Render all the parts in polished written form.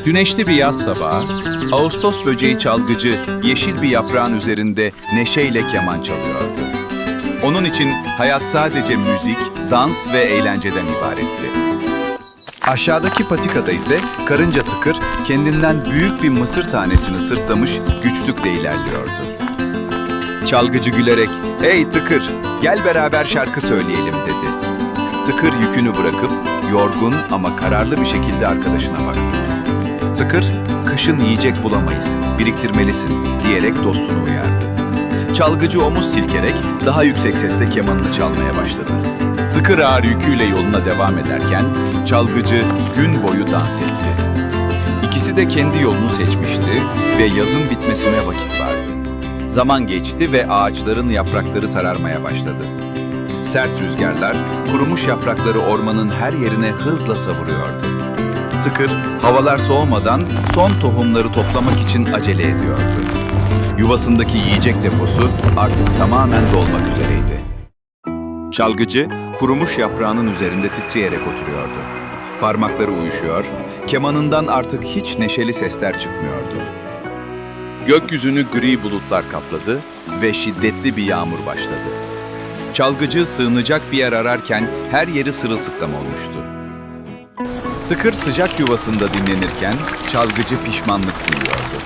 Güneşli bir yaz sabahı, Ağustos böceği çalgıcı yeşil bir yaprağın üzerinde neşeyle keman çalıyordu. Onun için hayat sadece müzik, dans ve eğlenceden ibaretti. Aşağıdaki patikada ise karınca Tıkır kendinden büyük bir mısır tanesini sırtlamış güçlükle ilerliyordu. Çalgıcı gülerek, "Hey Tıkır, gel beraber şarkı söyleyelim," dedi. Tıkır yükünü bırakıp yorgun ama kararlı bir şekilde arkadaşına baktı. Tıkır, "Kışın yiyecek bulamayız, biriktirmelisin," diyerek dostunu uyardı. Çalgıcı omuz silkerek daha yüksek sesle kemanını çalmaya başladı. Tıkır ağır yüküyle yoluna devam ederken çalgıcı gün boyu dans etti. İkisi de kendi yolunu seçmişti ve yazın bitmesine vakit vardı. Zaman geçti ve ağaçların yaprakları sararmaya başladı. Sert rüzgarlar kurumuş yaprakları ormanın her yerine hızla savuruyordu. Tıkır, havalar soğumadan son tohumları toplamak için acele ediyordu. Yuvasındaki yiyecek deposu artık tamamen dolmak üzereydi. Çalgıcı, kurumuş yaprağının üzerinde titreyerek oturuyordu. Parmakları uyuşuyor, kemanından artık hiç neşeli sesler çıkmıyordu. Gökyüzünü gri bulutlar kapladı ve şiddetli bir yağmur başladı. Çalgıcı sığınacak bir yer ararken her yeri sırılsıklam olmuştu. Tıkır sıcak yuvasında dinlenirken çalgıcı pişmanlık duyuyordu.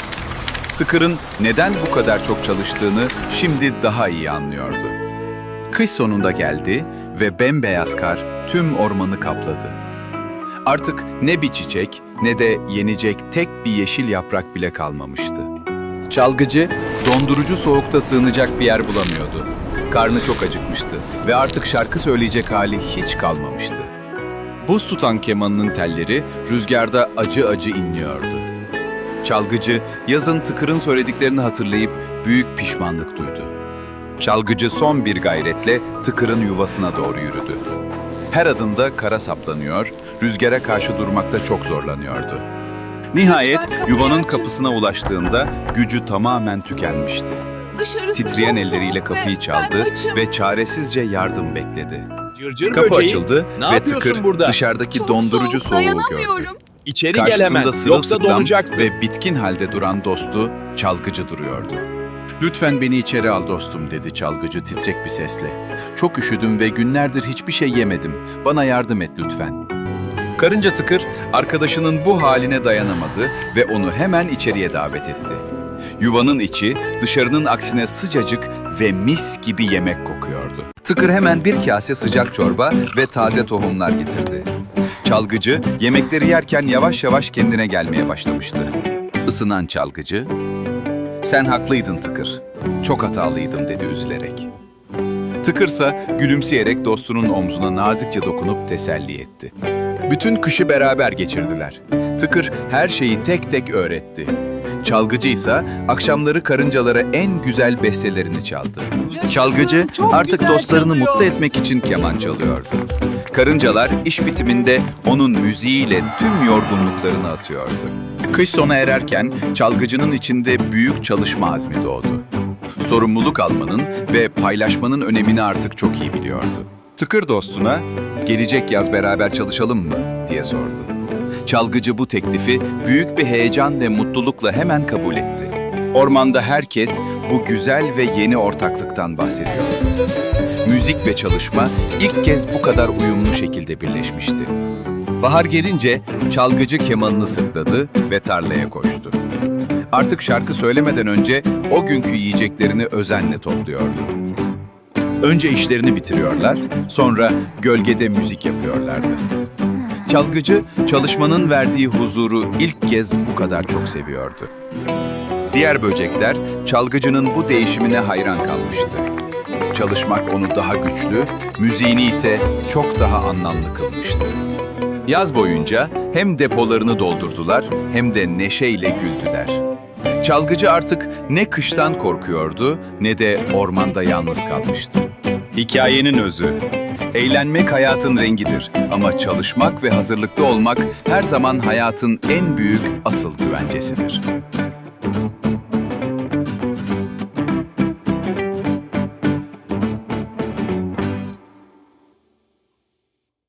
Tıkır'ın neden bu kadar çok çalıştığını şimdi daha iyi anlıyordu. Kış sonunda geldi ve bembeyaz kar tüm ormanı kapladı. Artık ne bir çiçek ne de yenecek tek bir yeşil yaprak bile kalmamıştı. Çalgıcı dondurucu soğukta sığınacak bir yer bulamıyordu. Karnı çok acıkmıştı ve artık şarkı söyleyecek hali hiç kalmamıştı. Buz tutan kemanının telleri rüzgarda acı acı inliyordu. Çalgıcı yazın Tıkır'ın söylediklerini hatırlayıp büyük pişmanlık duydu. Çalgıcı son bir gayretle Tıkır'ın yuvasına doğru yürüdü. Her adımda kara saplanıyor, rüzgara karşı durmakta çok zorlanıyordu. Nihayet yuvanın kapısına ulaştığında gücü tamamen tükenmişti. Titreyen elleriyle kapıyı çaldı ve çaresizce yardım bekledi. Cırcır Kapı böceği, açıldı ne ve yapıyorsun Tıkır burada? dışarıdaki Çok dondurucu soğuk, soğuğu gördü. dayanamıyorum. İçeri gel hemen, Karşısında yoksa sırılsıklam donacaksın. ve bitkin halde duran dostu çalgıcı duruyordu. "Lütfen beni içeri al dostum," dedi çalgıcı titrek bir sesle. "Çok üşüdüm ve günlerdir hiçbir şey yemedim. Bana yardım et lütfen." Karınca Tıkır arkadaşının bu haline dayanamadı ve onu hemen içeriye davet etti. Yuvanın içi dışarının aksine sıcacık ve mis gibi yemek kokuyordu. Tıkır hemen bir kase sıcak çorba ve taze tohumlar getirdi. Çalgıcı yemekleri yerken yavaş yavaş kendine gelmeye başlamıştı. Isınan çalgıcı, "Sen haklıydın Tıkır, çok hatalıydım," dedi üzülerek. Tıkırsa gülümseyerek dostunun omzuna nazikçe dokunup teselli etti. Bütün kışı beraber geçirdiler. Tıkır her şeyi tek tek öğretti. Çalgıcı ise akşamları karıncalara en güzel bestelerini çaldı. Çalgıcı Çok artık güzel dostlarını çalıyor. mutlu etmek için keman çalıyordu. Karıncalar iş bitiminde onun müziğiyle tüm yorgunluklarını atıyordu. Kış sona ererken çalgıcının içinde büyük çalışma azmi doğdu. Sorumluluk almanın ve paylaşmanın önemini artık çok iyi biliyordu. Tıkır dostuna, "Gelecek yaz beraber çalışalım mı?" diye sordu. Çalgıcı bu teklifi büyük bir heyecan ve mutlulukla hemen kabul etti. Ormanda herkes bu güzel ve yeni ortaklıktan bahsediyordu. Müzik ve çalışma ilk kez bu kadar uyumlu şekilde birleşmişti. Bahar gelince çalgıcı kemanını sırtladı ve tarlaya koştu. Artık şarkı söylemeden önce o günkü yiyeceklerini özenle topluyordu. Önce işlerini bitiriyorlar, sonra gölgede müzik yapıyorlardı. Çalgıcı, çalışmanın verdiği huzuru ilk kez bu kadar çok seviyordu. Diğer böcekler, çalgıcının bu değişimine hayran kalmıştı. Çalışmak onu daha güçlü, müziğini ise çok daha anlamlı kılmıştı. Yaz boyunca hem depolarını doldurdular hem de neşeyle güldüler. Çalgıcı artık ne kıştan korkuyordu ne de ormanda yalnız kalmıştı. Hikayenin özü, eğlenmek hayatın rengidir ama çalışmak ve hazırlıklı olmak her zaman hayatın en büyük asıl güvencesidir.